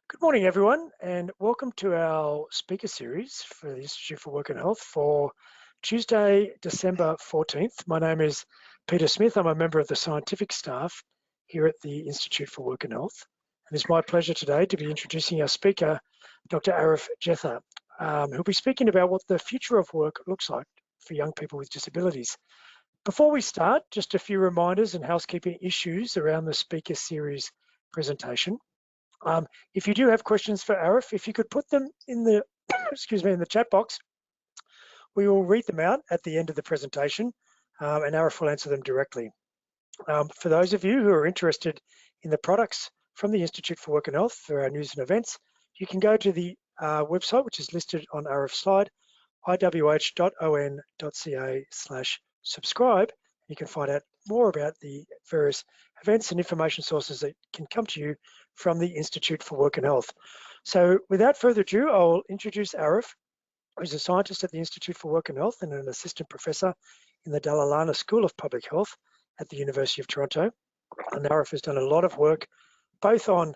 Good morning, everyone, and welcome to our speaker series for the Institute for Work and Health for Tuesday, December 14th. My name is Peter Smith. I'm a member of the scientific staff here at the Institute for Work and Health. And it's my pleasure today to be introducing our speaker, Dr. Arif Jetha, who'll be speaking about what the future of work looks like for young people with disabilities. Before we start, just a few reminders and housekeeping issues around the speaker series presentation. If you do have questions for Arif, if you could put them in the in the chat box, we will read them out at the end of the presentation, and Arif will answer them directly. For those of you who are interested in the products from the Institute for Work and Health for our news and events, you can go to the website, which is listed on Arif's slide, iwh.on.ca/subscribe. You can find out more about the various events and information sources that can come to you from the Institute for Work and Health. So without further ado, I'll introduce Arif, who's a scientist at the Institute for Work and Health and an assistant professor in the Dalla Lana School of Public Health at the University of Toronto. And Arif has done a lot of work both on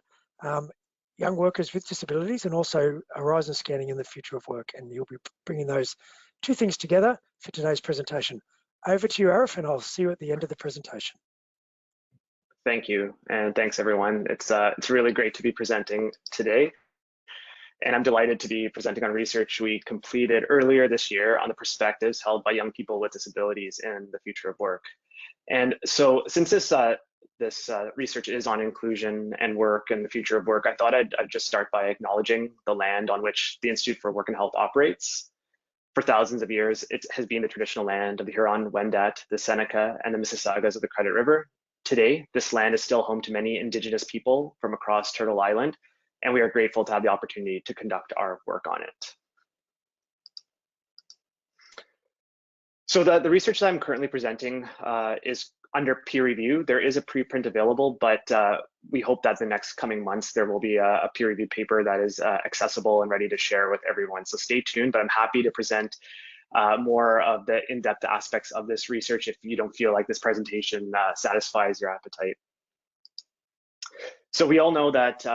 young workers with disabilities and also horizon scanning in the future of work. And you'll be bringing those two things together for today's presentation. Over to you, Arif, and I'll see you at the end of the presentation. Thank you, and thanks everyone. It's really great to be presenting today. And I'm delighted to be presenting on research we completed earlier this year on the perspectives held by young people with disabilities in the future of work. And so since this research is on inclusion and work and the future of work, I thought I'd just start by acknowledging the land on which the Institute for Work and Health operates. For thousands of years, it has been the traditional land of the Huron-Wendat, the Seneca, and the Mississaugas of the Credit River. Today, this land is still home to many Indigenous people from across Turtle Island, and we are grateful to have the opportunity to conduct our work on it. So the research that I'm currently presenting is under peer review. There is a preprint available, but we hope that the next coming months there will be a peer-reviewed paper that is accessible and ready to share with everyone. So stay tuned, but I'm happy to present more of the in-depth aspects of this research if you don't feel like this presentation satisfies your appetite. So we all know that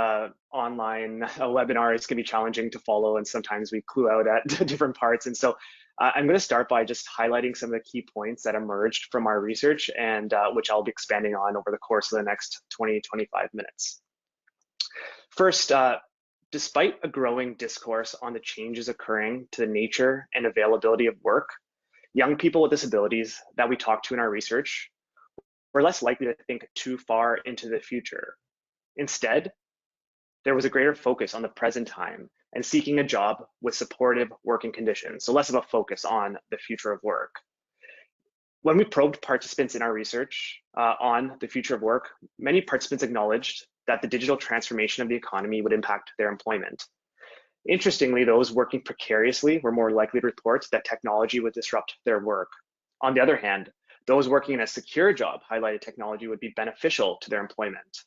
online webinars can be challenging to follow, and sometimes we clue out at different parts. And so I'm going to start by just highlighting some of the key points that emerged from our research and which I'll be expanding on over the course of the next 20-25 minutes. First, despite a growing discourse on the changes occurring to the nature and availability of work, young people with disabilities that we talked to in our research were less likely to think too far into the future. Instead, there was a greater focus on the present time and seeking a job with supportive working conditions, so less of a focus on the future of work. When we probed participants in our research on the future of work, many participants acknowledged that the digital transformation of the economy would impact their employment. Interestingly, those working precariously were more likely to report that technology would disrupt their work. On the other hand, those working in a secure job highlighted technology would be beneficial to their employment.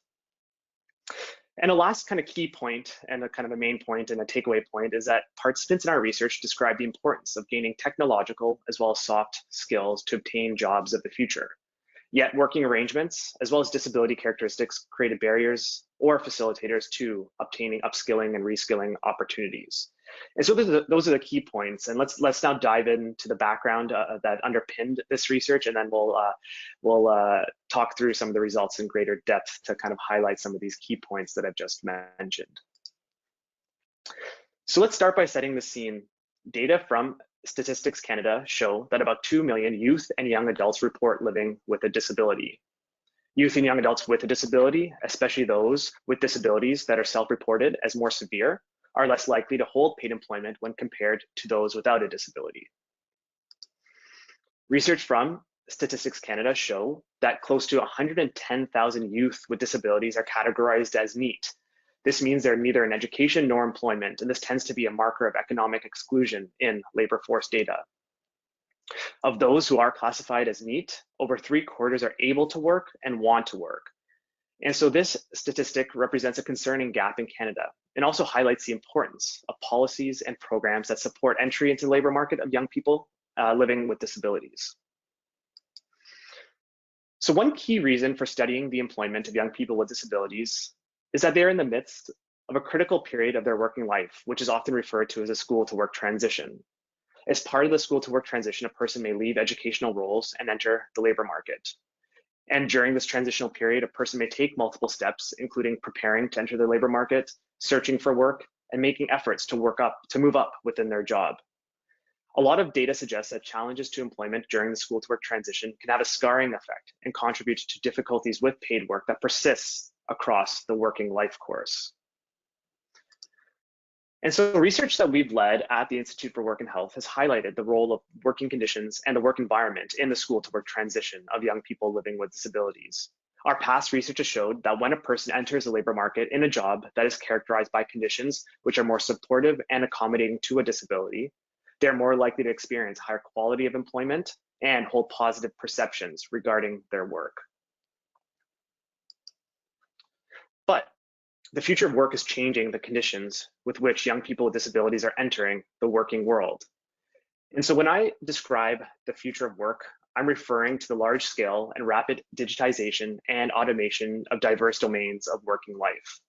And a last kind of key point and a kind of a main point and a takeaway point is that participants in our research described the importance of gaining technological as well as soft skills to obtain jobs of the future. Yet working arrangements as well as disability characteristics created barriers or facilitators to obtaining upskilling and reskilling opportunities. And so those are the key points. And let's now dive into the background that underpinned this research, and then we'll talk through some of the results in greater depth to kind of highlight some of these key points that I've just mentioned. So let's start by setting the scene. Data from Statistics Canada show that about 2 million youth and young adults report living with a disability. Youth and young adults with a disability, especially those with disabilities that are self-reported as more severe, are less likely to hold paid employment when compared to those without a disability. Research from Statistics Canada show that close to 110,000 youth with disabilities are categorized as NEET. This means they're neither in education nor employment, and this tends to be a marker of economic exclusion in labor force data. Of those who are classified as NEET, over 3/4 are able to work and want to work. And so this statistic represents a concerning gap in Canada and also highlights the importance of policies and programs that support entry into the labor market of young people living with disabilities. So one key reason for studying the employment of young people with disabilities is that they're in the midst of a critical period of their working life, which is often referred to as a school-to-work transition. As part of the school-to-work transition, a person may leave educational roles and enter the labor market. And during this transitional period, a person may take multiple steps, including preparing to enter the labor market, searching for work, and making efforts to move up within their job. A lot of data suggests that challenges to employment during the school-to-work transition can have a scarring effect and contribute to difficulties with paid work that persists across the working life course. And so research that we've led at the Institute for Work and Health has highlighted the role of working conditions and the work environment in the school-to-work transition of young people living with disabilities. Our past research has showed that when a person enters the labor market in a job that is characterized by conditions which are more supportive and accommodating to a disability, they're more likely to experience higher quality of employment and hold positive perceptions regarding their work. But the future of work is changing the conditions with which young people with disabilities are entering the working world. And so when I describe the future of work, I'm referring to the large scale and rapid digitization and automation of diverse domains of working life.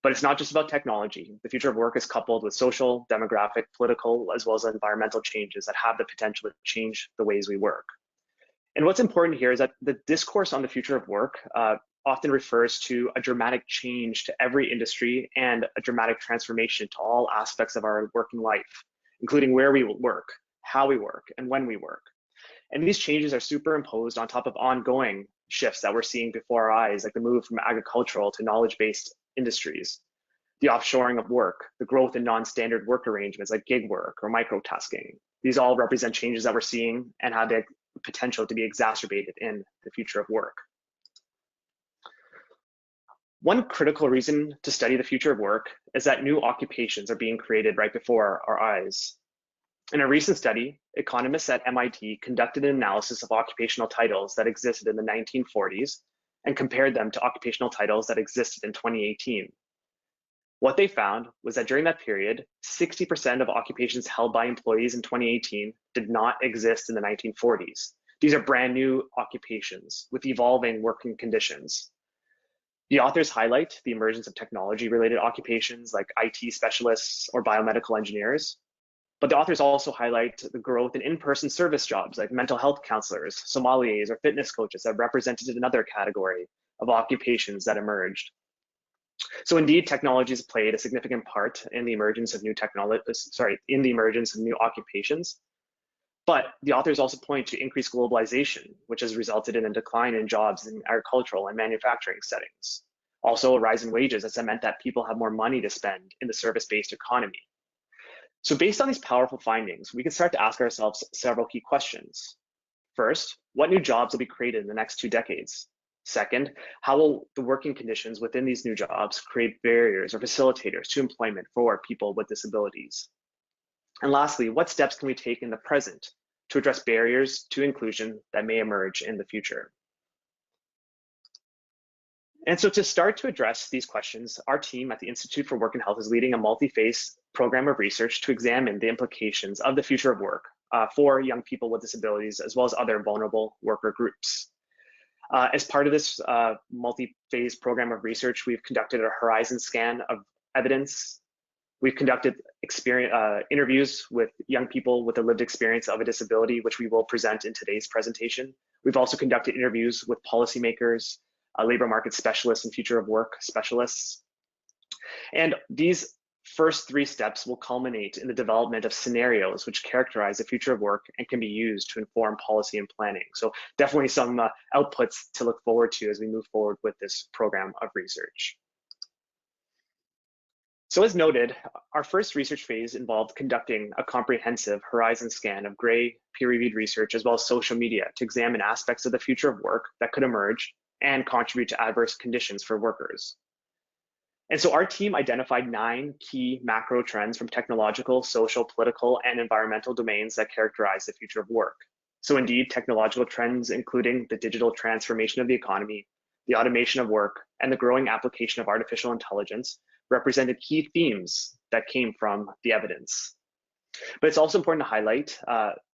But it's not just about technology. The future of work is coupled with social, demographic, political, as well as environmental changes that have the potential to change the ways we work. And what's important here is that the discourse on the future of work often refers to a dramatic change to every industry and a dramatic transformation to all aspects of our working life, including where we work, how we work, and when we work. And these changes are superimposed on top of ongoing shifts that we're seeing before our eyes, like the move from agricultural to knowledge-based industries, the offshoring of work, the growth in non-standard work arrangements like gig work or microtasking. These all represent changes that we're seeing and have the potential to be exacerbated in the future of work. One critical reason to study the future of work is that new occupations are being created right before our eyes. In a recent study, economists at MIT conducted an analysis of occupational titles that existed in the 1940s and compared them to occupational titles that existed in 2018. What they found was that during that period, 60% of occupations held by employees in 2018 did not exist in the 1940s. These are brand new occupations with evolving working conditions. The authors highlight the emergence of technology-related occupations like IT specialists or biomedical engineers. But the authors also highlight the growth in in-person service jobs like mental health counselors, sommeliers, or fitness coaches that represented another category of occupations that emerged. So indeed, technology has played a significant part in the emergence of new occupations. But the authors also point to increased globalization, which has resulted in a decline in jobs in agricultural and manufacturing settings. Also, a rise in wages has meant that people have more money to spend in the service-based economy. So based on these powerful findings, we can start to ask ourselves several key questions. First, what new jobs will be created in the next 2 decades? Second, how will the working conditions within these new jobs create barriers or facilitators to employment for people with disabilities? And lastly, what steps can we take in the present to address barriers to inclusion that may emerge in the future? And so to start to address these questions, our team at the Institute for Work and Health is leading a multi-phase program of research to examine the implications of the future of work for young people with disabilities, as well as other vulnerable worker groups. As part of this multi-phase program of research, we've conducted a horizon scan of evidence. We've conducted interviews with young people with a lived experience of a disability, which we will present in today's presentation. We've also conducted interviews with policymakers, labor market specialists, and future of work specialists. And these first 3 steps will culminate in the development of scenarios which characterize the future of work and can be used to inform policy and planning. So definitely some outputs to look forward to as we move forward with this program of research. So as noted, our first research phase involved conducting a comprehensive horizon scan of gray peer-reviewed research as well as social media to examine aspects of the future of work that could emerge and contribute to adverse conditions for workers. And so our team identified 9 key macro trends from technological, social, political, and environmental domains that characterize the future of work. So indeed, technological trends, including the digital transformation of the economy, the automation of work, and the growing application of artificial intelligence, represented key themes that came from the evidence. But it's also important to highlight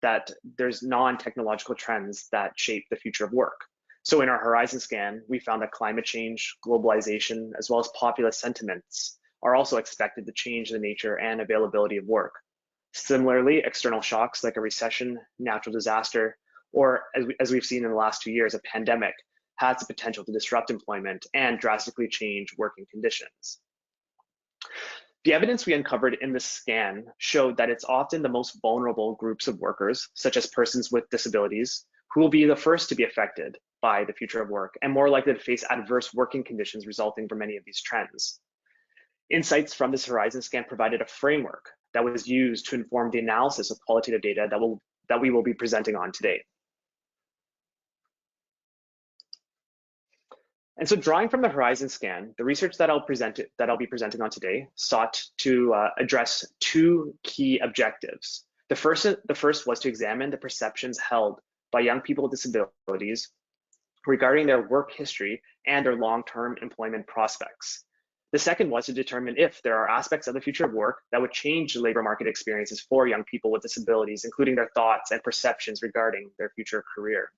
that there's non-technological trends that shape the future of work. So in our horizon scan, we found that climate change, globalization, as well as populist sentiments are also expected to change the nature and availability of work. Similarly, external shocks like a recession, natural disaster, or as we've seen in the last 2 years, a pandemic, has the potential to disrupt employment and drastically change working conditions. The evidence we uncovered in this scan showed that it's often the most vulnerable groups of workers, such as persons with disabilities, who will be the first to be affected by the future of work and more likely to face adverse working conditions resulting from many of these trends. Insights from this Horizon scan provided a framework that was used to inform the analysis of qualitative data that we will be presenting on today. And so, drawing from the Horizon scan, the research that I'll be presenting on today sought to address two key objectives. The first was to examine the perceptions held by young people with disabilities regarding their work history and their long-term employment prospects. The second was to determine if there are aspects of the future of work that would change the labor market experiences for young people with disabilities, including their thoughts and perceptions regarding their future career.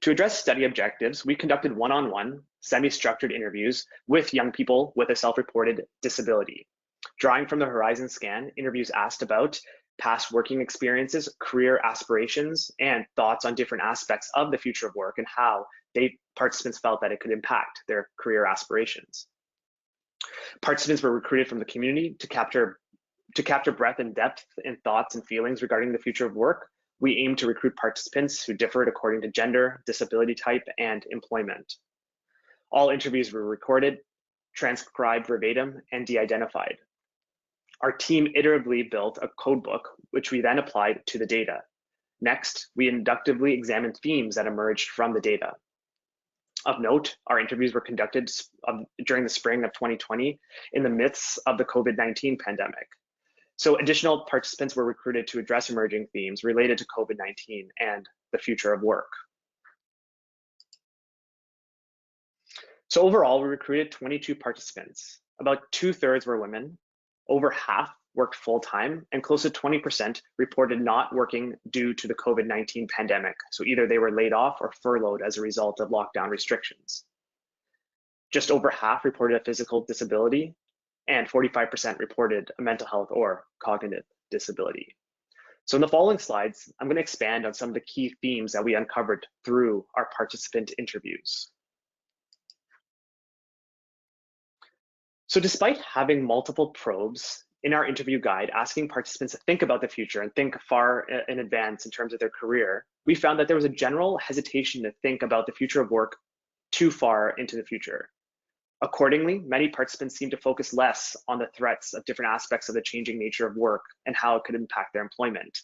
To address study objectives, we conducted one-on-one, semi-structured interviews with young people with a self-reported disability. Drawing from the Horizon scan, interviews asked about past working experiences, career aspirations, and thoughts on different aspects of the future of work and how participants felt that it could impact their career aspirations. Participants were recruited from the community to capture breadth and depth in thoughts and feelings regarding the future of work. We aim to recruit participants who differed according to gender, disability type, and employment. All interviews were recorded, transcribed verbatim, and de-identified. Our team iteratively built a codebook, which we then applied to the data. Next, we inductively examined themes that emerged from the data. Of note, our interviews were conducted during the spring of 2020 in the midst of the COVID-19 pandemic. So additional participants were recruited to address emerging themes related to COVID-19 and the future of work. So overall, we recruited 22 participants. About 2/3 were women, over half worked full-time, and close to 20% reported not working due to the COVID-19 pandemic. So either they were laid off or furloughed as a result of lockdown restrictions. Just over half reported a physical disability, and 45% reported a mental health or cognitive disability. So in the following slides, I'm going to expand on some of the key themes that we uncovered through our participant interviews. So despite having multiple probes in our interview guide asking participants to think about the future and think far in advance in terms of their career, we found that there was a general hesitation to think about the future of work too far into the future. Accordingly, many participants seem to focus less on the threats of different aspects of the changing nature of work and how it could impact their employment.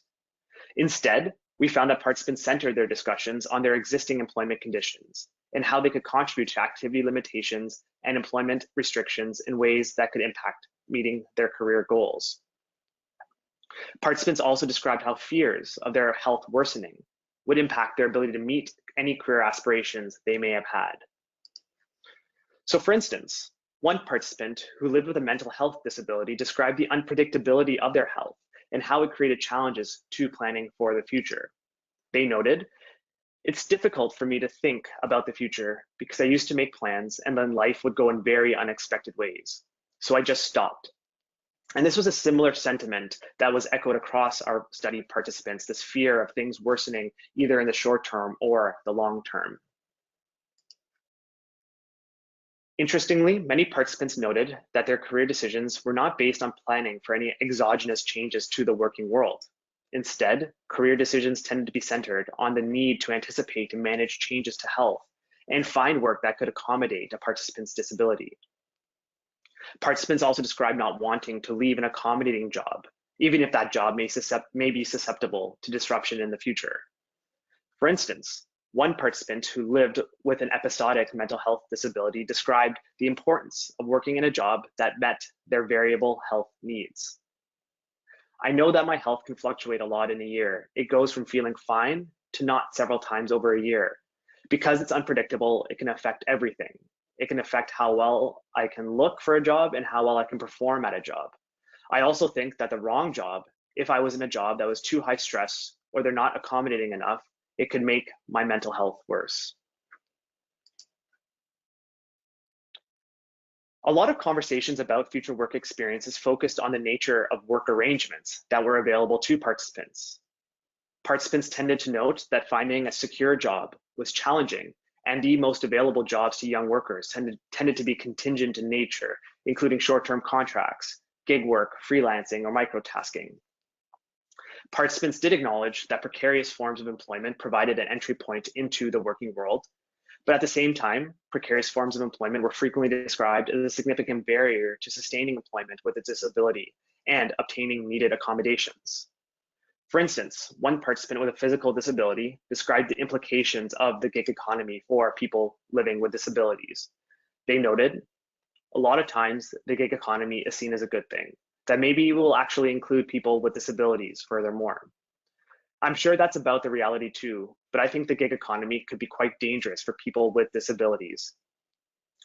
Instead, we found that participants centered their discussions on their existing employment conditions and how they could contribute to activity limitations and employment restrictions in ways that could impact meeting their career goals. Participants also described how fears of their health worsening would impact their ability to meet any career aspirations they may have had. So for instance, one participant who lived with a mental health disability described the unpredictability of their health and how it created challenges to planning for the future. They noted, "It's difficult for me to think about the future because I used to make plans and then life would go in very unexpected ways. So I just stopped." And this was a similar sentiment that was echoed across our study participants, this fear of things worsening either in the short term or the long term. Interestingly, many participants noted that their career decisions were not based on planning for any exogenous changes to the working world. Instead, career decisions tended to be centered on the need to anticipate and manage changes to health and find work that could accommodate a participant's disability. Participants also described not wanting to leave an accommodating job, even if that job may be susceptible to disruption in the future. For instance, one participant who lived with an episodic mental health disability described the importance of working in a job that met their variable health needs. "I know that my health can fluctuate a lot in a year. It goes from feeling fine to not several times over a year. Because it's unpredictable, it can affect everything. It can affect how well I can look for a job and how well I can perform at a job. I also think that the wrong job, if I was in a job that was too high stress or they're not accommodating enough, it could make my mental health worse." A lot of conversations about future work experiences focused on the nature of work arrangements that were available to participants. Participants tended to note that finding a secure job was challenging, and the most available jobs to young workers tended to be contingent in nature, including short-term contracts, gig work, freelancing, or microtasking. Participants did acknowledge that precarious forms of employment provided an entry point into the working world, but at the same time, precarious forms of employment were frequently described as a significant barrier to sustaining employment with a disability and obtaining needed accommodations. For instance, one participant with a physical disability described the implications of the gig economy for people living with disabilities. They noted, a lot of times the gig economy is seen as a good thing, that maybe it will actually include people with disabilities furthermore. I'm sure that's about the reality too, but I think the gig economy could be quite dangerous for people with disabilities.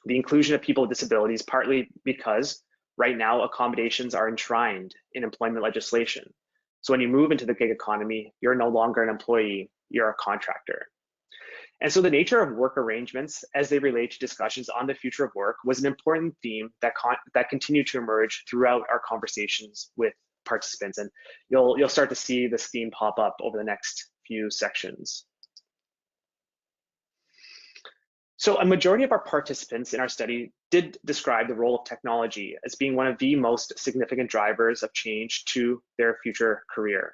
The inclusion of people with disabilities partly because right now accommodations are enshrined in employment legislation. So when you move into the gig economy, you're no longer an employee, you're a contractor. And so the nature of work arrangements as they relate to discussions on the future of work was an important theme that continued to emerge throughout our conversations with participants. And you'll start to see this theme pop up over the next few sections. So a majority of our participants in our study did describe the role of technology as being one of the most significant drivers of change to their future career.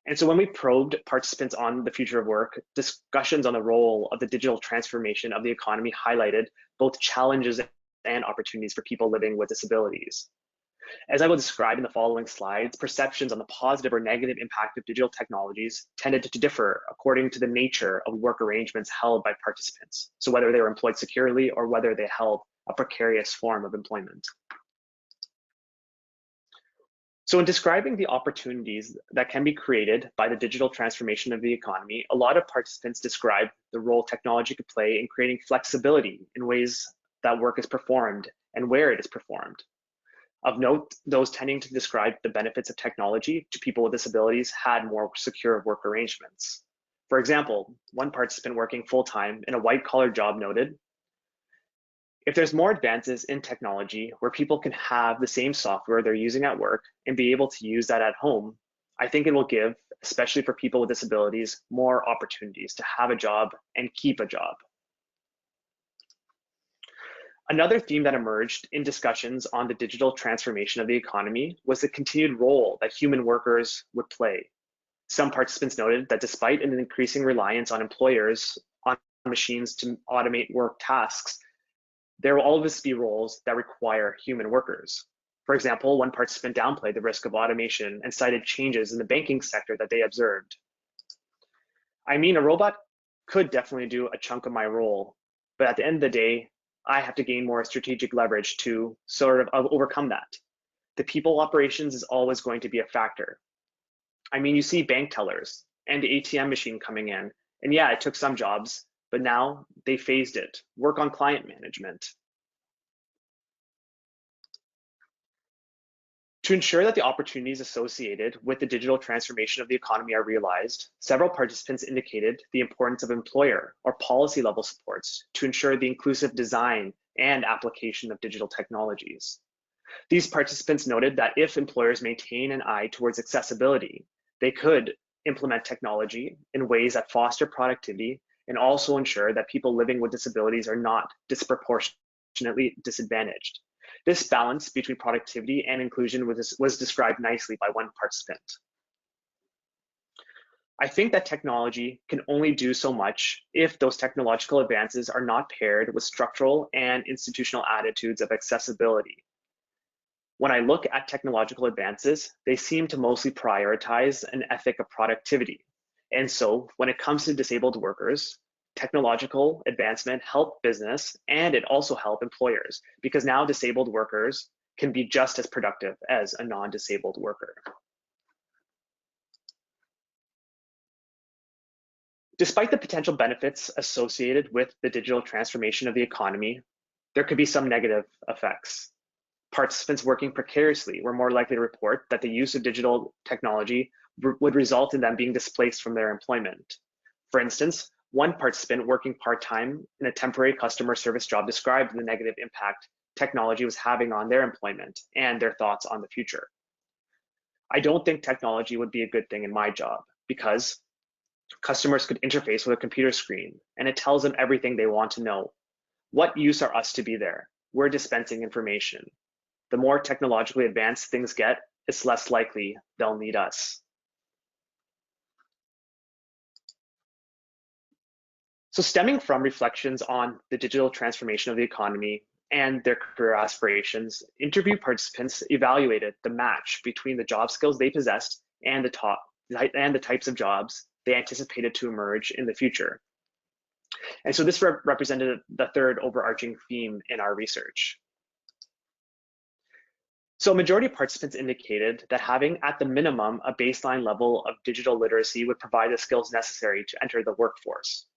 And so when we probed participants on the future of work, discussions on the role of the digital transformation of the economy highlighted both challenges and opportunities for people living with disabilities. As I will describe in the following slides, perceptions on the positive or negative impact of digital technologies tended to differ according to the nature of work arrangements held by participants. So whether they were employed securely or whether they held a precarious form of employment. So in describing the opportunities that can be created by the digital transformation of the economy, a lot of participants describe the role technology could play in creating flexibility in ways that work is performed and where it is performed. Of note, those tending to describe the benefits of technology to people with disabilities had more secure work arrangements. For example, one participant working full-time in a white-collar job noted, if there's more advances in technology where people can have the same software they're using at work and be able to use that at home, I think it will give, especially for people with disabilities, more opportunities to have a job and keep a job. Another theme that emerged in discussions on the digital transformation of the economy was the continued role that human workers would play. Some participants noted that despite an increasing reliance on employers on machines to automate work tasks, there will always be roles that require human workers. For example, one participant downplayed the risk of automation and cited changes in the banking sector that they observed. I mean, a robot could definitely do a chunk of my role, but at the end of the day, I have to gain more strategic leverage to sort of overcome that. The people operations is always going to be a factor. I mean, you see bank tellers and the ATM machine coming in, and yeah, it took some jobs, but now they phased it. Work on client management. To ensure that the opportunities associated with the digital transformation of the economy are realized, several participants indicated the importance of employer or policy level supports to ensure the inclusive design and application of digital technologies. These participants noted that if employers maintain an eye towards accessibility, they could implement technology in ways that foster productivity and also ensure that people living with disabilities are not disproportionately disadvantaged. This balance between productivity and inclusion was described nicely by one participant. I think that technology can only do so much if those technological advances are not paired with structural and institutional attitudes of accessibility. When I look at technological advances, they seem to mostly prioritize an ethic of productivity. And so when it comes to disabled workers, technological advancement help business and it also help employers because now disabled workers can be just as productive as a non-disabled worker. Despite the potential benefits associated with the digital transformation of the economy, there could be some negative effects. Participants working precariously were more likely to report that the use of digital technology would result in them being displaced from their employment. For instance, one participant working part-time in a temporary customer service job described the negative impact technology was having on their employment and their thoughts on the future. I don't think technology would be a good thing in my job because customers could interface with a computer screen and it tells them everything they want to know. What use are us to be there? We're dispensing information. The more technologically advanced things get, it's less likely they'll need us. So stemming from reflections on the digital transformation of the economy and their career aspirations, interview participants evaluated the match between the job skills they possessed and the types of jobs they anticipated to emerge in the future. And so this represented the third overarching theme in our research. So majority of participants indicated that having at the minimum a baseline level of digital literacy would provide the skills necessary to enter the workforce.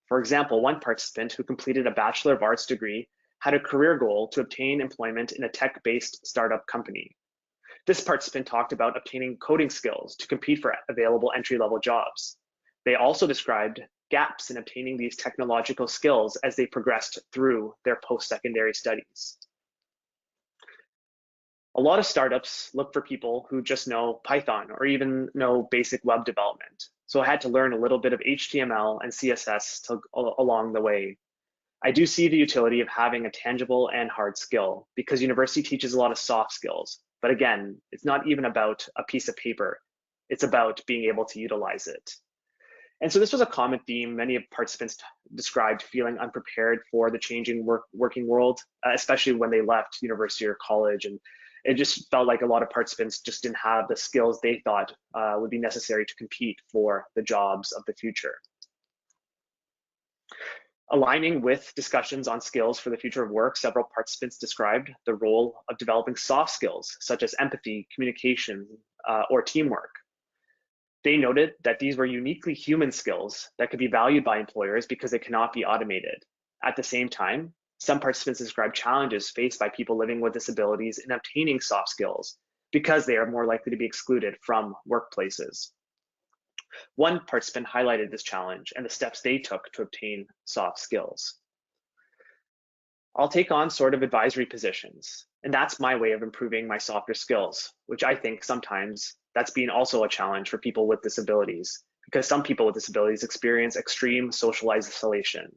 For example, one participant who completed a Bachelor of Arts degree had a career goal to obtain employment in a tech-based startup company. This participant talked about obtaining coding skills to compete for available entry-level jobs. They also described gaps in obtaining these technological skills as they progressed through their post-secondary studies. A lot of startups look for people who just know Python or even know basic web development. So I had to learn a little bit of HTML and CSS along the way. I do see the utility of having a tangible and hard skill because university teaches a lot of soft skills. But again, it's not even about a piece of paper. It's about being able to utilize it. And so this was a common theme. Many of participants described feeling unprepared for the changing working world, especially when they left university or college. And it just felt like a lot of participants just didn't have the skills they thought would be necessary to compete for the jobs of the future. Aligning with discussions on skills for the future of work, several participants described the role of developing soft skills, such as empathy, communication, or teamwork. They noted that these were uniquely human skills that could be valued by employers because they cannot be automated. At the same time, some participants described challenges faced by people living with disabilities in obtaining soft skills because they are more likely to be excluded from workplaces. One participant highlighted this challenge and the steps they took to obtain soft skills. I'll take on sort of advisory positions, and that's my way of improving my softer skills, which I think sometimes that's been also a challenge for people with disabilities, because some people with disabilities experience extreme social isolation.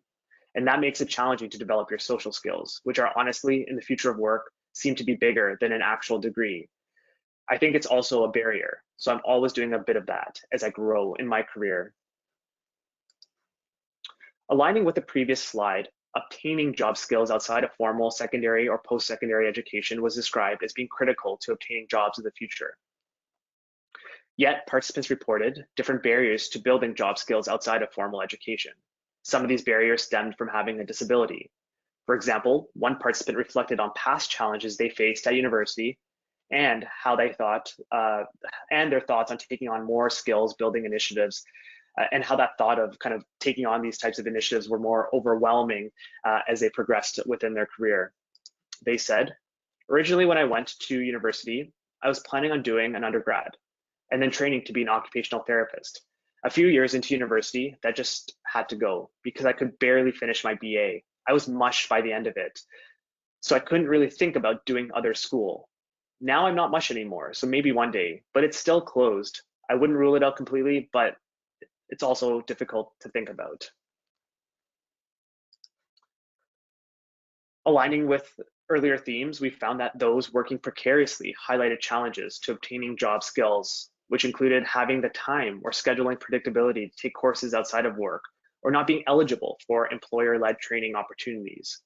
And that makes it challenging to develop your social skills, which are honestly, in the future of work, seem to be bigger than an actual degree. I think it's also a barrier. So I'm always doing a bit of that as I grow in my career. Aligning with the previous slide, obtaining job skills outside of formal secondary or post-secondary education was described as being critical to obtaining jobs in the future. Yet participants reported different barriers to building job skills outside of formal education. Some of these barriers stemmed from having a disability. For example, one participant reflected on past challenges they faced at university and how they thought, and their thoughts on taking on more skills building initiatives, and how that thought of kind of taking on these types of initiatives were more overwhelming as they progressed within their career. They said, originally when I went to university, I was planning on doing an undergrad and then training to be an occupational therapist. A few years into university, that just had to go because I could barely finish my BA. I was mushed by the end of it. So I couldn't really think about doing other school. Now I'm not mush anymore, so maybe one day, but it's still closed. I wouldn't rule it out completely, but it's also difficult to think about. Aligning with earlier themes, we found that those working precariously highlighted challenges to obtaining job skills, which included having the time or scheduling predictability to take courses outside of work, or not being eligible for employer-led training opportunities.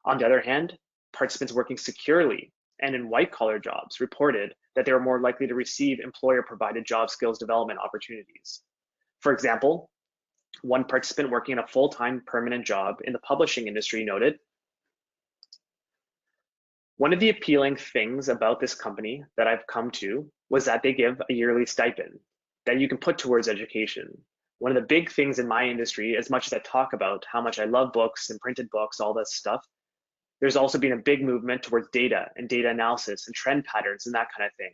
On the other hand, participants working securely and in white-collar jobs reported that they were more likely to receive employer-provided job skills development opportunities. For example, one participant working in a full-time permanent job in the publishing industry noted, one of the appealing things about this company that I've come to was that they give a yearly stipend that you can put towards education. One of the big things in my industry, as much as I talk about how much I love books and printed books, all that stuff, there's also been a big movement towards data and data analysis and trend patterns and that kind of thing.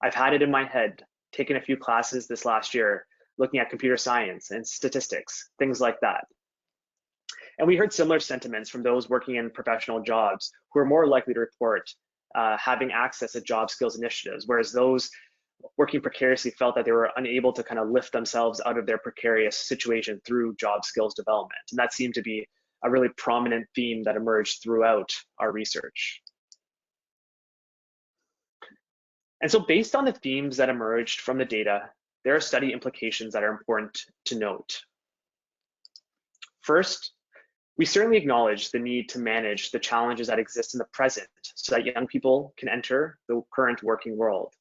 I've had it in my head, taken a few classes this last year, looking at computer science and statistics, things like that. And we heard similar sentiments from those working in professional jobs who are more likely to report having access to job skills initiatives, whereas those working precariously felt that they were unable to kind of lift themselves out of their precarious situation through job skills development. And that seemed to be a really prominent theme that emerged throughout our research. And so based on the themes that emerged from the data, there are study implications that are important to note. First, we certainly acknowledge the need to manage the challenges that exist in the present so that young people can enter the current working world.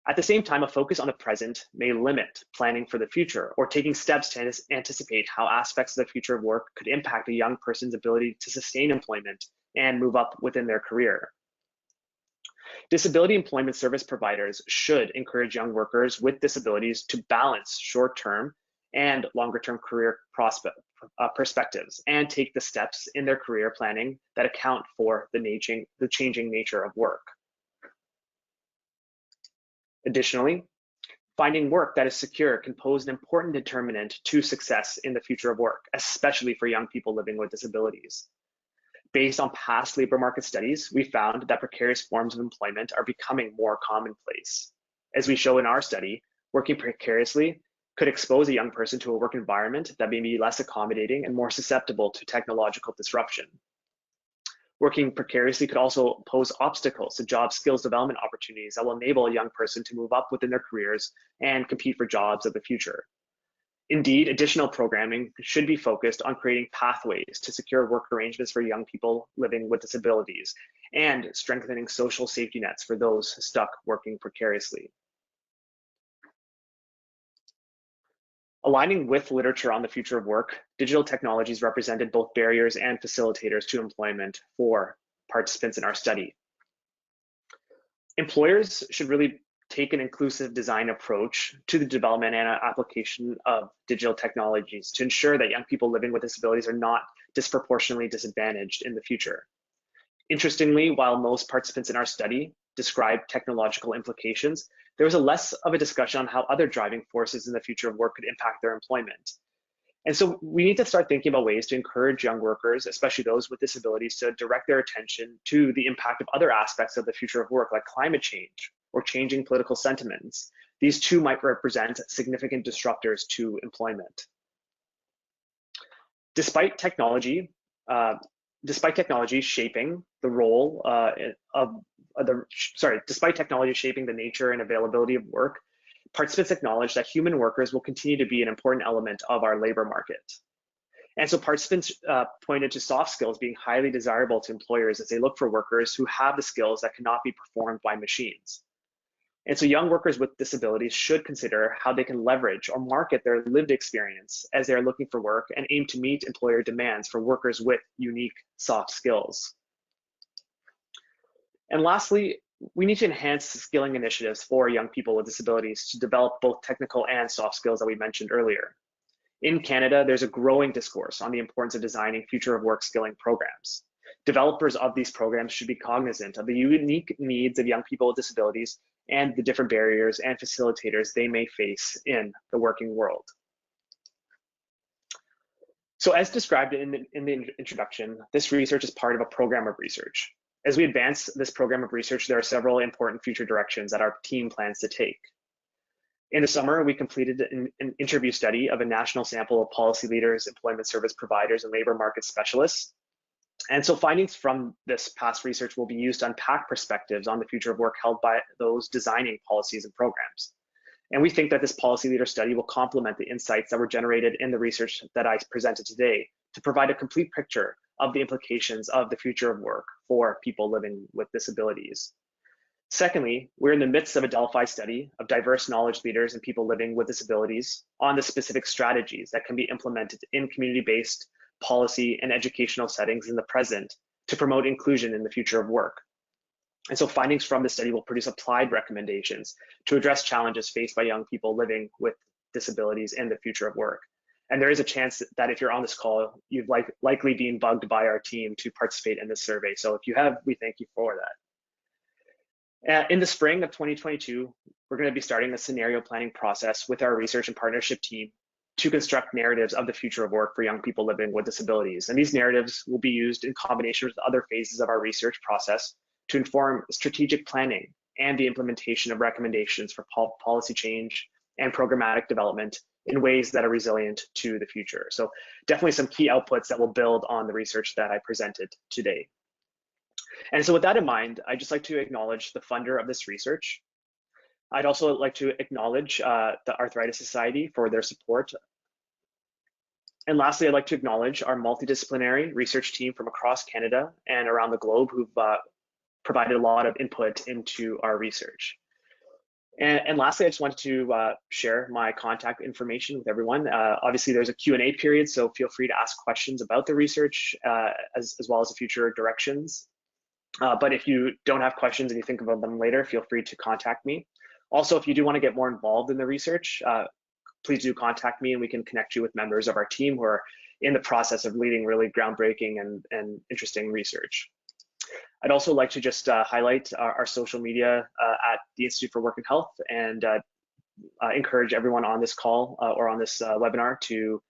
At the same time, a focus on the present may limit planning for the future or taking steps to anticipate how aspects of the future of work could impact a young person's ability to sustain employment and move up within their career. Disability employment service providers should encourage young workers with disabilities to balance short-term and longer-term career perspectives and take the steps in their career planning that account for the changing nature of work. Additionally, finding work that is secure can pose an important determinant to success in the future of work, especially for young people living with disabilities. Based on past labor market studies, we found that precarious forms of employment are becoming more commonplace. As we show in our study, working precariously could expose a young person to a work environment that may be less accommodating and more susceptible to technological disruption. Working precariously could also pose obstacles to job skills development opportunities that will enable a young person to move up within their careers and compete for jobs of the future. Indeed, additional programming should be focused on creating pathways to secure work arrangements for young people living with disabilities and strengthening social safety nets for those stuck working precariously. Aligning with literature on the future of work, digital technologies represented both barriers and facilitators to employment for participants in our study. Employers should really take an inclusive design approach to the development and application of digital technologies to ensure that young people living with disabilities are not disproportionately disadvantaged in the future. Interestingly, while most participants in our study described technological implications, there was less of a discussion on how other driving forces in the future of work could impact their employment. And so we need to start thinking about ways to encourage young workers, especially those with disabilities, to direct their attention to the impact of other aspects of the future of work, like climate change or changing political sentiments. These too might represent significant disruptors to employment. Despite technology shaping the role despite technology shaping the nature and availability of work, participants acknowledge that human workers will continue to be an important element of our labor market. And so participants pointed to soft skills being highly desirable to employers as they look for workers who have the skills that cannot be performed by machines. And so young workers with disabilities should consider how they can leverage or market their lived experience as they're looking for work and aim to meet employer demands for workers with unique soft skills. And lastly, we need to enhance skilling initiatives for young people with disabilities to develop both technical and soft skills that we mentioned earlier. In Canada, there's a growing discourse on the importance of designing future of work skilling programs. Developers of these programs should be cognizant of the unique needs of young people with disabilities and the different barriers and facilitators they may face in the working world. So as described in the introduction, this research is part of a program of research. As we advance this program of research, there are several important future directions that our team plans to take. In the summer, we completed an interview study of a national sample of policy leaders, employment service providers, and labor market specialists. And so findings from this past research will be used to unpack perspectives on the future of work held by those designing policies and programs. And we think that this policy leader study will complement the insights that were generated in the research that I presented today to provide a complete picture of the implications of the future of work for people living with disabilities. Secondly, we're in the midst of a Delphi study of diverse knowledge leaders and people living with disabilities on the specific strategies that can be implemented in community-based policy and educational settings in the present to promote inclusion in the future of work. And so findings from the study will produce applied recommendations to address challenges faced by young people living with disabilities in the future of work. And there is a chance that if you're on this call, you've likely been bugged by our team to participate in this survey. So if you have, we thank you for that. In the spring of 2022, we're going to be starting a scenario planning process with our research and partnership team to construct narratives of the future of work for young people living with disabilities. And these narratives will be used in combination with other phases of our research process to inform strategic planning and the implementation of recommendations for policy change and programmatic development in ways that are resilient to the future. So definitely some key outputs that will build on the research that I presented today. And so with that in mind, I'd just like to acknowledge the funder of this research. I'd also like to acknowledge the Arthritis Society for their support. And lastly, I'd like to acknowledge our multidisciplinary research team from across Canada and around the globe who've provided a lot of input into our research. And lastly, I just wanted to share my contact information with everyone. Obviously, there's a Q&A period, so feel free to ask questions about the research as well as the future directions. But if you don't have questions and you think about them later, feel free to contact me. Also, if you do want to get more involved in the research, please do contact me and we can connect you with members of our team who are in the process of leading really groundbreaking and interesting research. I'd also like to just highlight our social media at the Institute for Work and Health and encourage everyone on this call or on this webinar to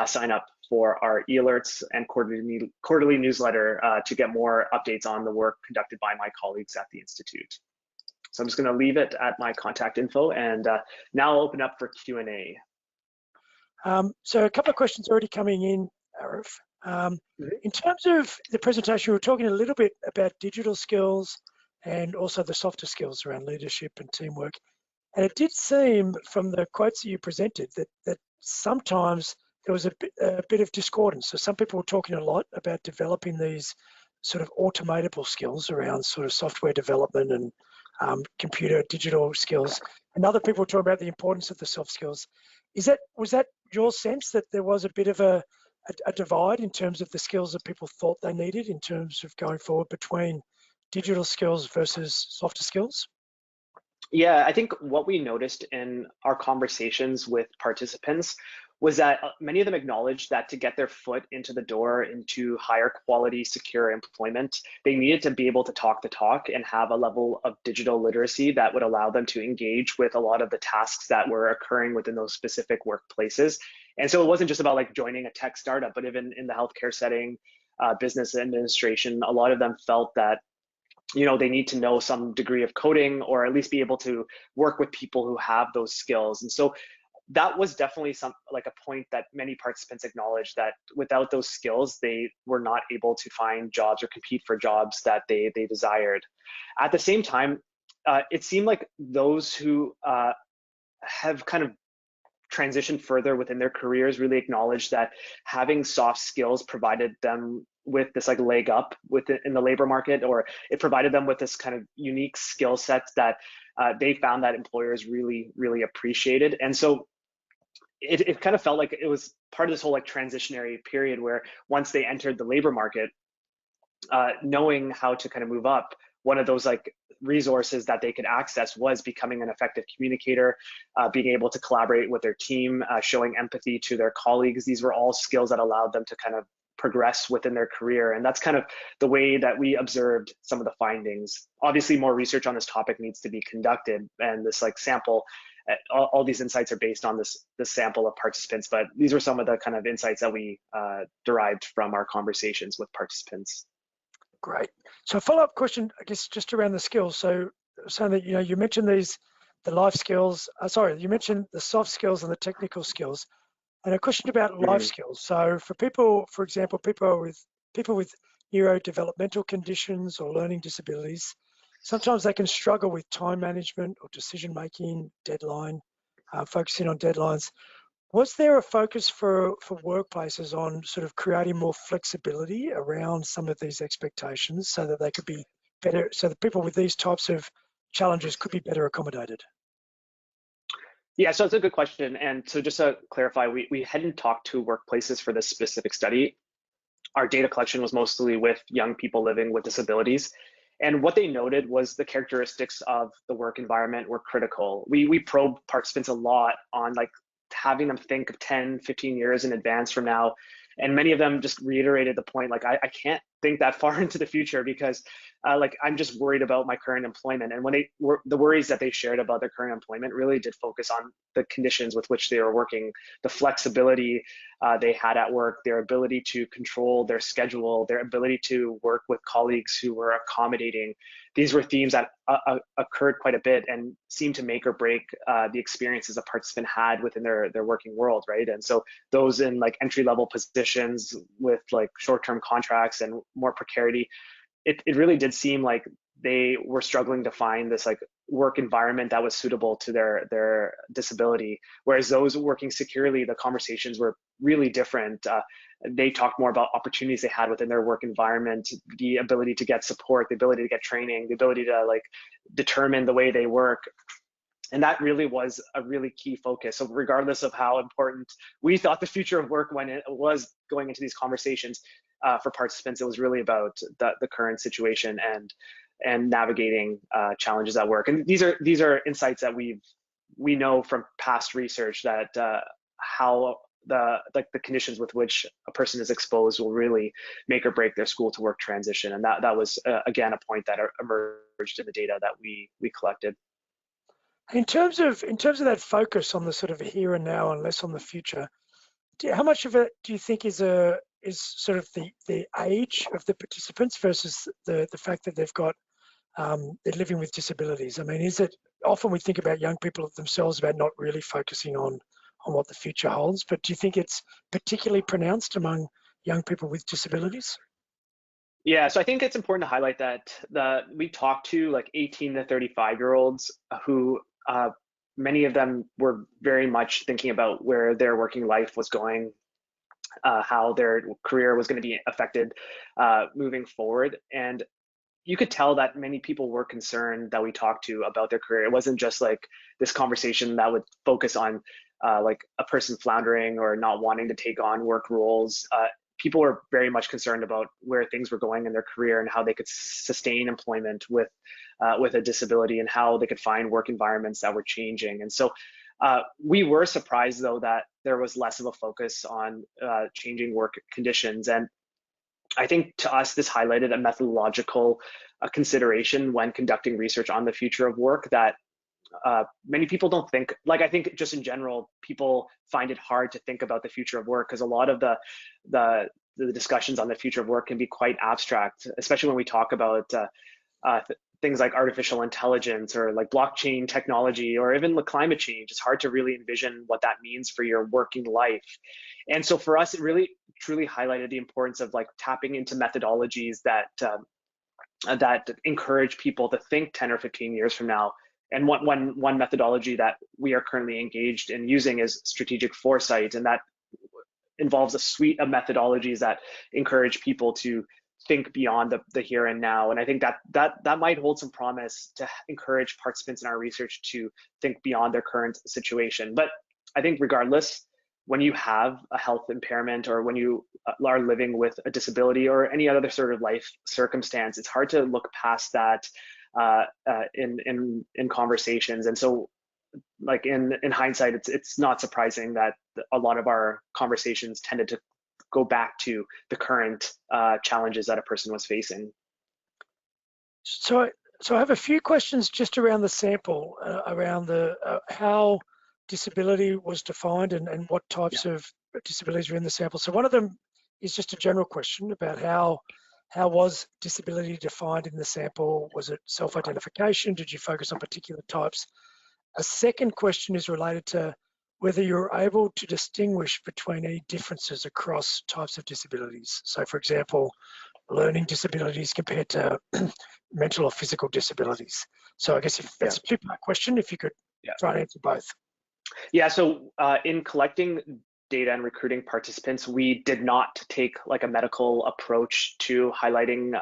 sign up for our e-alerts and quarterly newsletter to get more updates on the work conducted by my colleagues at the Institute. So I'm just going to leave it at my contact info, and now I'll open up for Q&A. So a couple of questions already coming in, Arif. In terms of the presentation, we were talking a little bit about digital skills and also the softer skills around leadership and teamwork. And it did seem from the quotes that you presented that sometimes there was a bit of discordance. So some people were talking a lot about developing these sort of automatable skills around sort of software development and computer digital skills. And other people were talking about the importance of the soft skills. Was that your sense that there was a bit of a divide in terms of the skills that people thought they needed in terms of going forward between digital skills versus softer skills? Yeah, I think what we noticed in our conversations with participants was that many of them acknowledged that to get their foot into the door into higher quality, secure employment, they needed to be able to talk the talk and have a level of digital literacy that would allow them to engage with a lot of the tasks that were occurring within those specific workplaces. And so it wasn't just about like joining a tech startup, but even in the healthcare setting, business administration, a lot of them felt that they need to know some degree of coding or at least be able to work with people who have those skills. And so that was definitely a point that many participants acknowledged, that without those skills, they were not able to find jobs or compete for jobs that they desired. At the same time, it seemed like those who have kind of transitioned further within their careers really acknowledged that having soft skills provided them with this like leg up in the labor market, or it provided them with this kind of unique skill set that they found that employers really, really appreciated. And so it kind of felt like it was part of this whole like transitionary period where once they entered the labor market, knowing how to kind of move up, one of those like resources that they could access was becoming an effective communicator, being able to collaborate with their team, showing empathy to their colleagues. These were all skills that allowed them to kind of progress within their career. And that's kind of the way that we observed some of the findings. Obviously, more research on this topic needs to be conducted, and this like sample, all these insights are based on this sample of participants, but these were some of the kind of insights that we derived from our conversations with participants. Great. So a follow-up question, I guess, just around the skills. So saying that, you mentioned the life skills, you mentioned the soft skills and the technical skills, and a question about life skills. So for people, for example, people with neurodevelopmental conditions or learning disabilities, sometimes they can struggle with time management or decision-making, focusing on deadlines. Was there a focus for workplaces on sort of creating more flexibility around some of these expectations so that they could be better, so that people with these types of challenges could be better accommodated? Yeah, so it's a good question. And so just to clarify, we hadn't talked to workplaces for this specific study. Our data collection was mostly with young people living with disabilities. And what they noted was the characteristics of the work environment were critical. We probed participants a lot on like having them think of 10, 15 years in advance from now. And many of them just reiterated the point, like, I can't think that far into the future because like I'm just worried about my current employment. And when the worries that they shared about their current employment really did focus on the conditions with which they were working, the flexibility they had at work, their ability to control their schedule, their ability to work with colleagues who were accommodating. These were themes that occurred quite a bit and seemed to make or break the experiences a participant had within their working world, right? And so those in like entry-level positions with like short-term contracts and more precarity, it really did seem like they were struggling to find this like work environment that was suitable to their disability. Whereas those working securely, the conversations were really different. They talked more about opportunities they had within their work environment, the ability to get support, the ability to get training, the ability to like determine the way they work. And that really was a really key focus. So regardless of how important we thought the future of work when it was going into these conversations, for participants, it was really about the current situation and navigating challenges at work. And these are insights that we know from past research that how the conditions with which a person is exposed will really make or break their school to work transition. And that was again a point that emerged in the data that we collected. In terms of that focus on the sort of here and now and less on the future, how much of it do you think is sort of the age of the participants versus the fact that they've got they're living with disabilities? I mean, is it often we think about young people themselves about not really focusing on what the future holds, but do you think it's particularly pronounced among young people with disabilities? Yeah, so I think it's important to highlight that we talked to like 18 to 35-year-olds who many of them were very much thinking about where their working life was going, how their career was going to be affected moving forward. And you could tell that many people were concerned that we talked to about their career. It wasn't just like this conversation that would focus on like a person floundering or not wanting to take on work roles. People were very much concerned about where things were going in their career and how they could sustain employment with a disability and how they could find work environments that were changing. And so we were surprised, though, that there was less of a focus on changing work conditions. And I think to us, this highlighted a methodological consideration when conducting research on the future of work that many people don't think. Like, I think just in general, people find it hard to think about the future of work because a lot of the discussions on the future of work can be quite abstract, especially when we talk about things like artificial intelligence or like blockchain technology or even the climate change. It's hard to really envision what that means for your working life. And so for us, it really truly highlighted the importance of like tapping into methodologies that that encourage people to think 10 or 15 years from now. And one methodology that we are currently engaged in using is strategic foresight, and that involves a suite of methodologies that encourage people to think beyond the here and now. And I think that might hold some promise to encourage participants in our research to think beyond their current situation. But I think regardless, when you have a health impairment or when you are living with a disability or any other sort of life circumstance, it's hard to look past that in conversations. And so like in hindsight, it's not surprising that a lot of our conversations tended to go back to the current challenges that a person was facing. So I have a few questions just around the sample, around the how disability was defined and what types of disabilities are in the sample. So one of them is just a general question about how was disability defined in the sample? Was it self-identification? Did you focus on particular types? A second question is related to whether you're able to distinguish between any differences across types of disabilities. So for example, learning disabilities compared to mental or physical disabilities. So I guess if that's a two-part question, if you could try and answer both. Yeah, so in collecting data and recruiting participants, we did not take like a medical approach to highlighting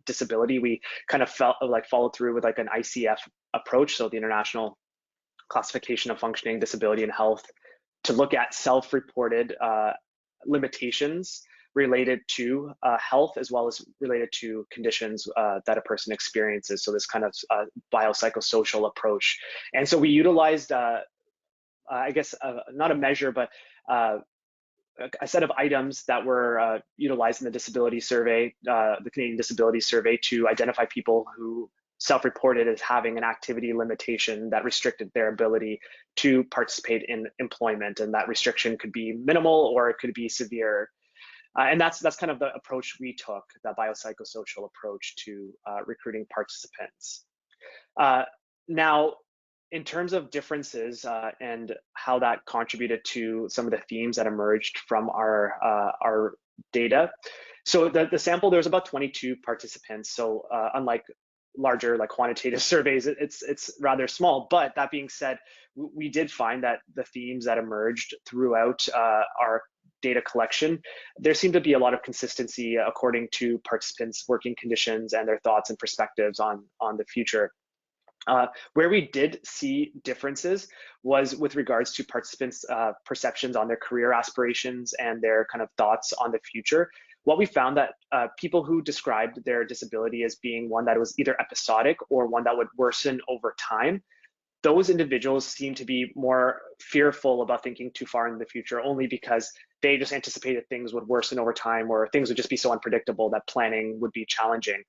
disability. We kind of followed through with like an ICF approach, so the International Classification of Functioning, Disability and Health, to look at self-reported limitations related to health as well as related to conditions that a person experiences. So this kind of biopsychosocial approach. And so we utilized, I guess, not a measure, but a set of items that were utilized in the disability survey, the Canadian Disability Survey, to identify people who self-reported as having an activity limitation that restricted their ability to participate in employment. And that restriction could be minimal or it could be severe. And that's kind of the approach we took, that biopsychosocial approach to recruiting participants. Now, in terms of differences and how that contributed to some of the themes that emerged from our data. So the sample, there was about 22 participants. So unlike larger like quantitative surveys, it's rather small. But that being said, we did find that the themes that emerged throughout our data collection, there seemed to be a lot of consistency according to participants' working conditions and their thoughts and perspectives on the future. Where we did see differences was with regards to participants' perceptions on their career aspirations and their kind of thoughts on the future. What we found that people who described their disability as being one that was either episodic or one that would worsen over time, those individuals seem to be more fearful about thinking too far in the future, only because they just anticipated things would worsen over time or things would just be so unpredictable that planning would be challenging.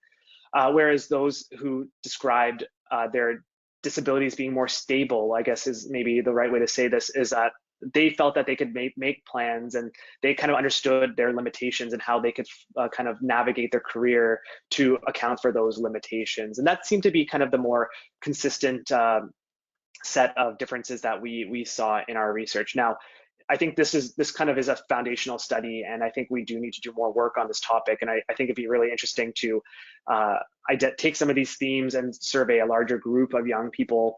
Whereas those who described their disabilities being more stable, I guess is maybe the right way to say this, is that they felt that they could make plans and they kind of understood their limitations and how they could kind of navigate their career to account for those limitations. And that seemed to be kind of the more consistent set of differences that we saw in our research. Now, I think this kind of is a foundational study, and I think we do need to do more work on this topic. And I think it'd be really interesting to take some of these themes and survey a larger group of young people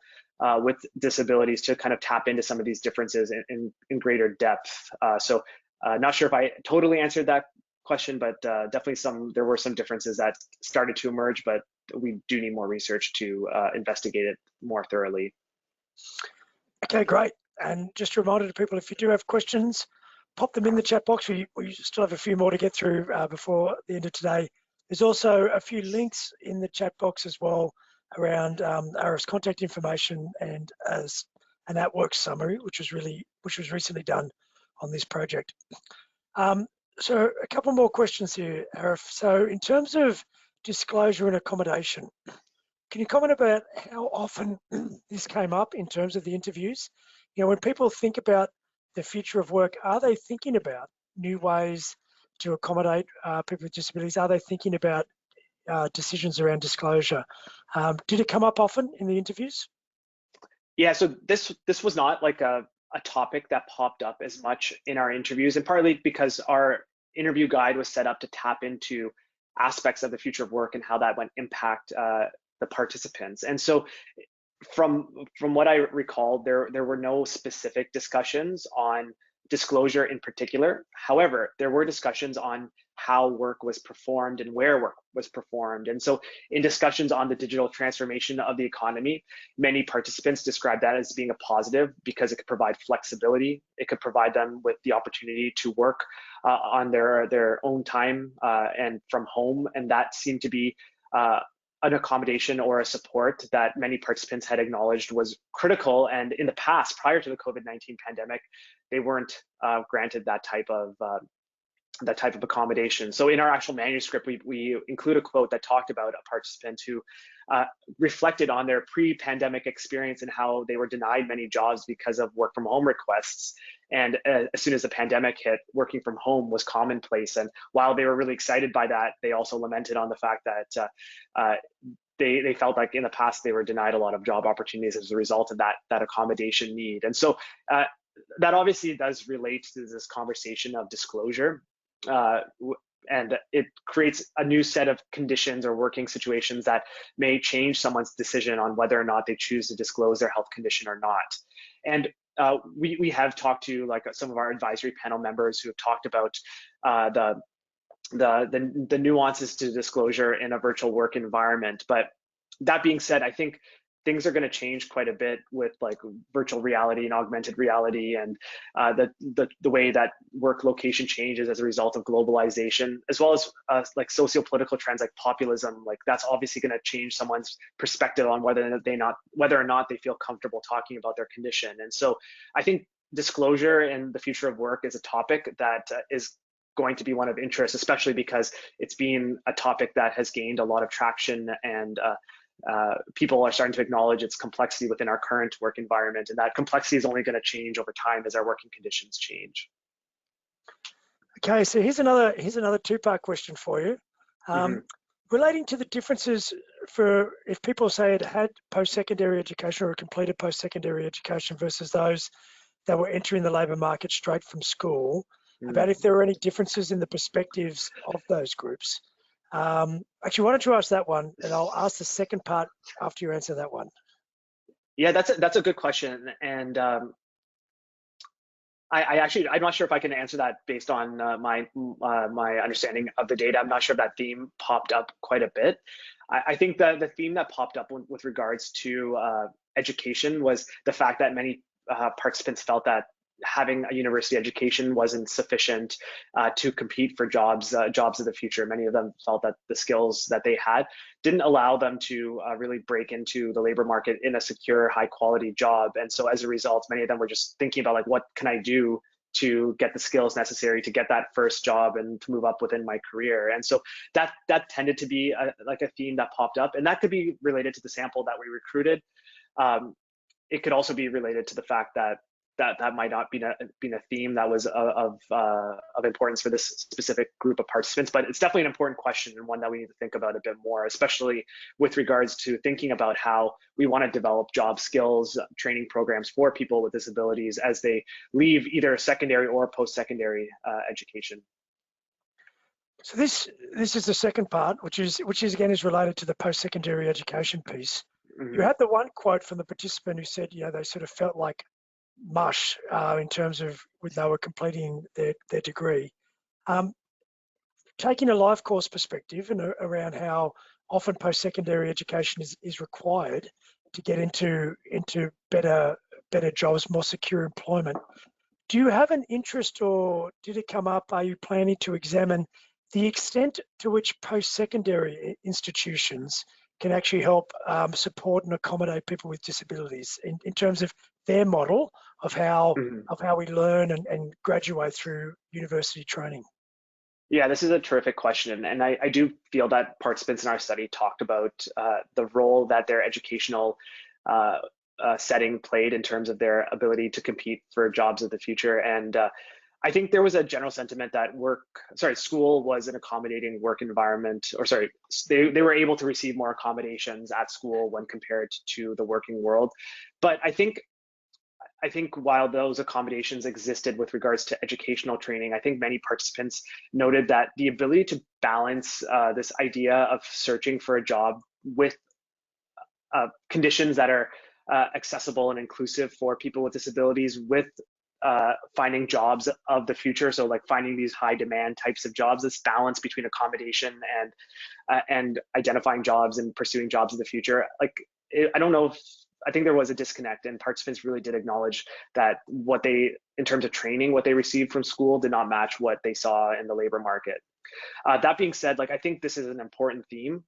with disabilities to kind of tap into some of these differences in greater depth. So not sure if I totally answered that question, but definitely there were some differences that started to emerge, but we do need more research to investigate it more thoroughly. Okay, great. And just a reminder to people, if you do have questions, pop them in the chat box. We still have a few more to get through before the end of today. There's also a few links in the chat box as well around Arif's contact information and as an at-work summary, which was recently done on this project. So a couple more questions here, Arif. So in terms of disclosure and accommodation, can you comment about how often this came up in terms of the interviews? You know, when people think about the future of work, are they thinking about new ways to accommodate people with disabilities? Are they thinking about decisions around disclosure? Did it come up often in the interviews? Yeah, so this was not like a topic that popped up as much in our interviews, and partly because our interview guide was set up to tap into aspects of the future of work and how that would impact the participants. And so from what I recall, there were no specific discussions on disclosure in particular. However, there were discussions on how work was performed and where work was performed. And so in discussions on the digital transformation of the economy, many participants described that as being a positive because it could provide flexibility. It could provide them with the opportunity to work on their own time and from home. And that seemed to be an accommodation or a support that many participants had acknowledged was critical. And in the past, prior to the COVID-19 pandemic, they weren't granted that type of accommodation. So in our actual manuscript, we include a quote that talked about a participant who reflected on their pre-pandemic experience and how they were denied many jobs because of work from home requests. And as soon as the pandemic hit, working from home was commonplace. And while they were really excited by that, they also lamented on the fact that they felt like in the past they were denied a lot of job opportunities as a result of that accommodation need. And so that obviously does relate to this conversation of disclosure. And it creates a new set of conditions or working situations that may change someone's decision on whether or not they choose to disclose their health condition or not. And we have talked to like some of our advisory panel members who have talked about the nuances to disclosure in a virtual work environment. But that being said, I think things are going to change quite a bit with like virtual reality and augmented reality and the way that work location changes as a result of globalization, as well as like socio-political trends like populism. Like that's obviously going to change someone's perspective on whether or not they feel comfortable talking about their condition. And so I think disclosure in the future of work is a topic that is going to be one of interest, especially because it's been a topic that has gained a lot of traction, and people are starting to acknowledge its complexity within our current work environment, and that complexity is only going to change over time as our working conditions change. Okay, so here's another two-part question for you. Relating to the differences for if people say had had post-secondary education or completed post-secondary education versus those that were entering the labour market straight from school, about if there are any differences in the perspectives of those groups. Actually, why don't you ask that one, and I'll ask the second part after you answer that one. Yeah, that's a good question, and I'm not sure if I can answer that based on my understanding of the data. I'm not sure if that theme popped up quite a bit. I think that the theme that popped up with regards to education was the fact that many participants felt that having a university education wasn't sufficient to compete for jobs of the future. Many of them felt that the skills that they had didn't allow them to really break into the labor market in a secure, high quality job. And so as a result, many of them were just thinking about like, what can I do to get the skills necessary to get that first job and to move up within my career. And so that tended to be like a theme that popped up, and that could be related to the sample that we recruited. It could also be related to the fact that that might not be a theme that was of importance for this specific group of participants, but it's definitely an important question and one that we need to think about a bit more, especially with regards to thinking about how we want to develop job skills training programs for people with disabilities as they leave either secondary or post-secondary education. So this is the second part, which is again is related to the post-secondary education piece. You had the one quote from the participant who said, they sort of felt like mush in terms of when they were completing their degree. Taking a life course perspective and around how often post-secondary education is required to get into better jobs, more secure employment. Do you have an interest, or did it come up? Are you planning to examine the extent to which post-secondary institutions can actually help support and accommodate people with disabilities in terms of their model of how we learn and graduate through university training? Yeah, this is a terrific question, and I do feel that participants in our study talked about the role that their educational setting played in terms of their ability to compete for jobs of the future. And I think there was a general sentiment that school was an accommodating work environment, or they were able to receive more accommodations at school when compared to the working world. But I think while those accommodations existed with regards to educational training, I think many participants noted that the ability to balance this idea of searching for a job with conditions that are accessible and inclusive for people with disabilities with finding jobs of the future. So like finding these high demand types of jobs, this balance between accommodation and identifying jobs and pursuing jobs of the future. I think there was a disconnect, and participants really did acknowledge that in terms of training, what they received from school did not match what they saw in the labor market. That being said, I think this is an important theme,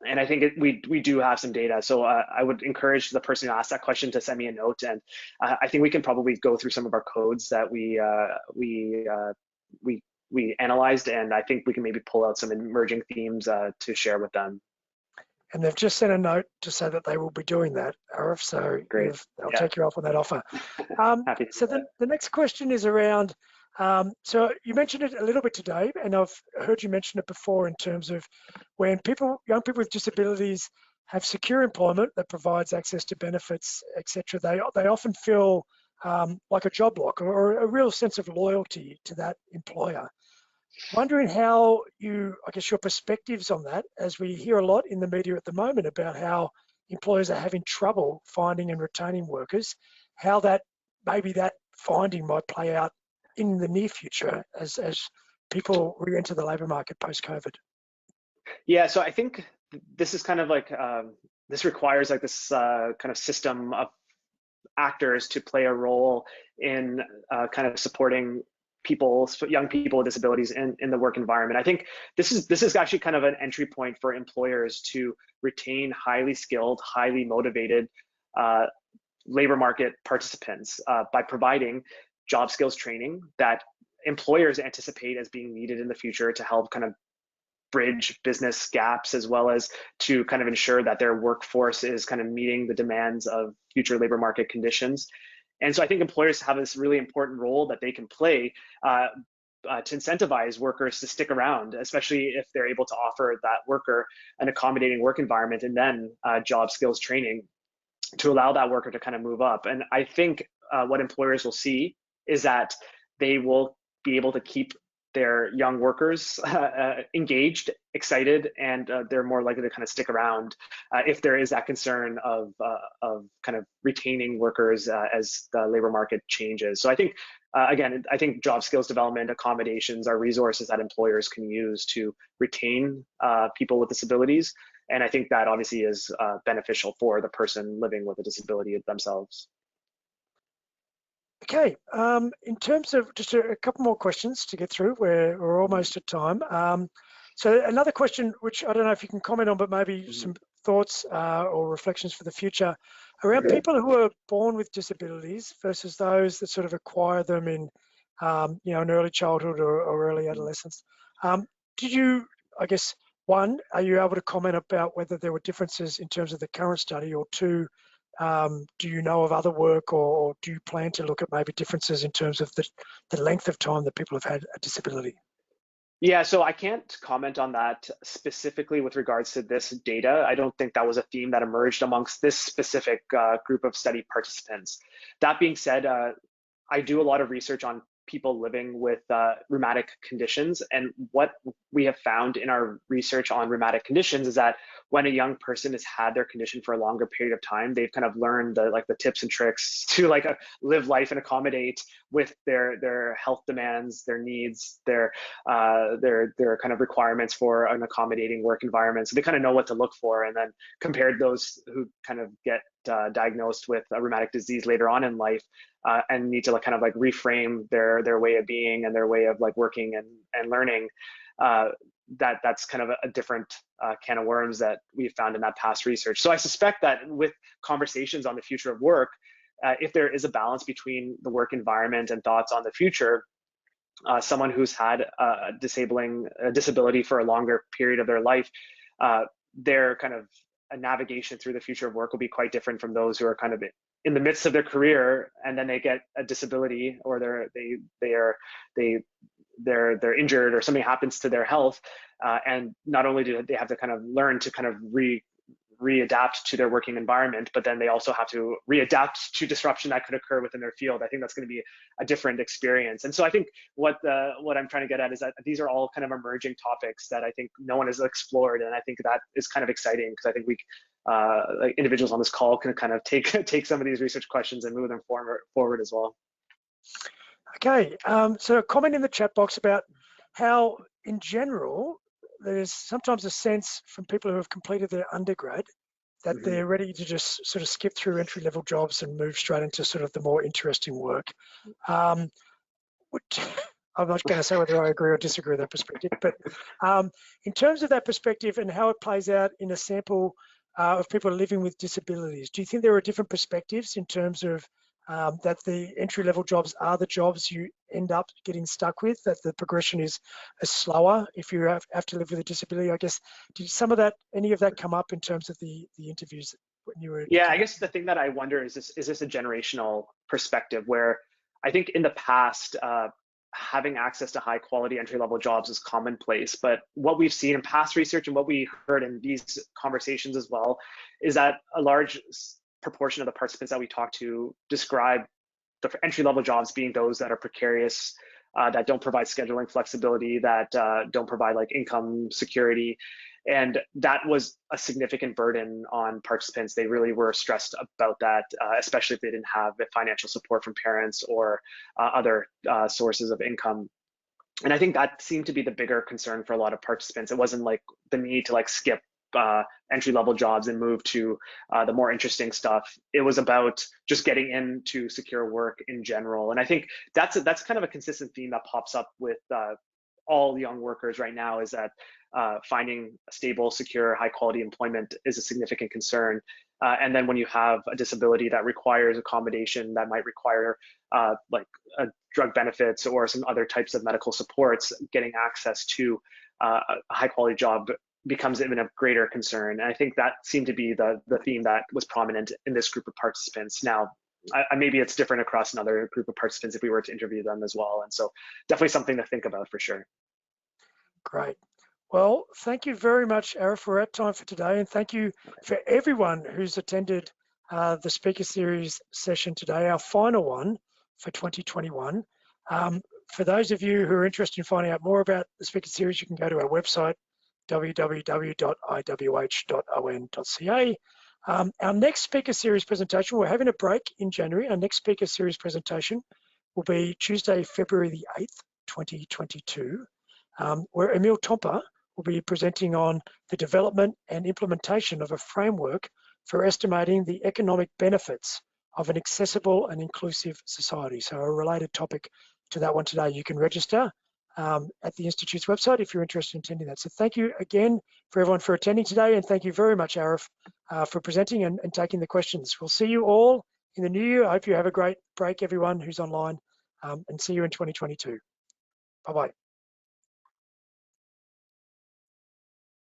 and I think we do have some data. So I would encourage the person who asked that question to send me a note, and I think we can probably go through some of our codes that we analyzed, and I think we can maybe pull out some emerging themes to share with them. And they've just sent a note to say that they will be doing that, Arif. So great. I'll take you up on that offer. Happy to so the next question is around, so you mentioned it a little bit today, and I've heard you mention it before in terms of when young people with disabilities have secure employment that provides access to benefits, etc. They often feel like a job lock or a real sense of loyalty to that employer. Wondering how your perspectives on that, as we hear a lot in the media at the moment about how employers are having trouble finding and retaining workers, how that finding might play out in the near future as people re-enter the labour market post-COVID. Yeah, so I think this is kind of like, this requires like this kind of system of actors to play a role in kind of supporting young people with disabilities in the work environment. I think this is actually kind of an entry point for employers to retain highly skilled, highly motivated labor market participants by providing job skills training that employers anticipate as being needed in the future to help kind of bridge business gaps, as well as to kind of ensure that their workforce is kind of meeting the demands of future labor market conditions. And so I think employers have this really important role that they can play to incentivize workers to stick around, especially if they're able to offer that worker an accommodating work environment and then job skills training to allow that worker to kind of move up. And I think what employers will see is that they will be able to keep their young workers engaged, excited, and they're more likely to kind of stick around if there is that concern of kind of retaining workers as the labor market changes. So I think, again, I think job skills development, accommodations are resources that employers can use to retain people with disabilities. And I think that obviously is beneficial for the person living with a disability themselves. Okay, in terms of just a couple more questions to get through, we're almost at time. So another question, which I don't know if you can comment on, but maybe some thoughts or reflections for the future around people who are born with disabilities versus those that sort of acquire them in, you know, in early childhood or early adolescence. Did you, I guess, one, are you able to comment about whether there were differences in terms of the current study, or two, do you know of other work, or do you plan to look at maybe differences in terms of the length of time that people have had a disability? Yeah, so I can't comment on that specifically with regards to this data. I don't think that was a theme that emerged amongst this specific group of study participants. That being said, I do a lot of research on people living with rheumatic conditions, and what we have found in our research on rheumatic conditions is that when a young person has had their condition for a longer period of time, they've kind of learned the tips and tricks to live life and accommodate with their health demands, their needs, their kind of requirements for an accommodating work environment. So they kind of know what to look for, and then compared those who kind of get diagnosed with a rheumatic disease later on in life and need to kind of reframe their way of being and their way of working and learning, that's kind of a different can of worms that we've found in that past research. So I suspect that with conversations on the future of work, if there is a balance between the work environment and thoughts on the future, someone who's had a disability for a longer period of their life, their kind of a navigation through the future of work will be quite different from those who are kind of in the midst of their career and then they get a disability, or they're injured or something happens to their health, and not only do they have to kind of learn to kind of readapt to their working environment, but then they also have to readapt to disruption that could occur within their field. I think that's going to be a different experience. And so I think what I'm trying to get at is that these are all kind of emerging topics that I think no one has explored, and I think that is kind of exciting, because I think we individuals on this call can kind of take some of these research questions and move them forward as well. Okay, so a comment in the chat box about how, in general, there's sometimes a sense from people who have completed their undergrad that they're ready to just sort of skip through entry-level jobs and move straight into sort of the more interesting work. I'm not going to say whether I agree or disagree with that perspective, but in terms of that perspective and how it plays out in a sample of people living with disabilities, do you think there are different perspectives in terms of that the entry-level jobs are the jobs you end up getting stuck with, that the progression is slower if you have to live with a disability? I guess, did any of that come up in terms of the interviews when you were? Yeah, I guess the thing that I wonder is this a generational perspective, where I think in the past, having access to high quality entry-level jobs is commonplace, but what we've seen in past research and what we heard in these conversations as well is that a large proportion of the participants that we talked to describe the entry-level jobs being those that are precarious, that don't provide scheduling flexibility, that don't provide income security. And that was a significant burden on participants. They really were stressed about that, especially if they didn't have the financial support from parents or other sources of income. And I think that seemed to be the bigger concern for a lot of participants. It wasn't the need to skip entry-level jobs and move to the more interesting stuff. It was about just getting into secure work in general. And I think that's kind of a consistent theme that pops up with all young workers right now is that finding stable, secure, high quality employment is a significant concern. And then when you have a disability that requires accommodation, that might require like drug benefits or some other types of medical supports, getting access to a high quality job becomes even a greater concern. And I think that seemed to be the theme that was prominent in this group of participants. Now, maybe it's different across another group of participants if we were to interview them as well. And so definitely something to think about for sure. Great. Well, thank you very much, Arif. We're at time for today, and thank you for everyone who's attended the speaker series session today, our final one for 2021. For those of you who are interested in finding out more about the speaker series, you can go to our website, www.iwh.on.ca. Our next speaker series presentation, we're having a break in January. Our next speaker series presentation will be Tuesday, February the 8th, 2022, where Emil Tompa will be presenting on the development and implementation of a framework for estimating the economic benefits of an accessible and inclusive society. So a related topic to that one today. You can register at the Institute's website if you're interested in attending that. So thank you again for everyone for attending today, and thank you very much, Arif, for presenting and taking the questions. We'll see you all in the new year. I hope you have a great break, everyone who's online, and see you in 2022. Bye-bye.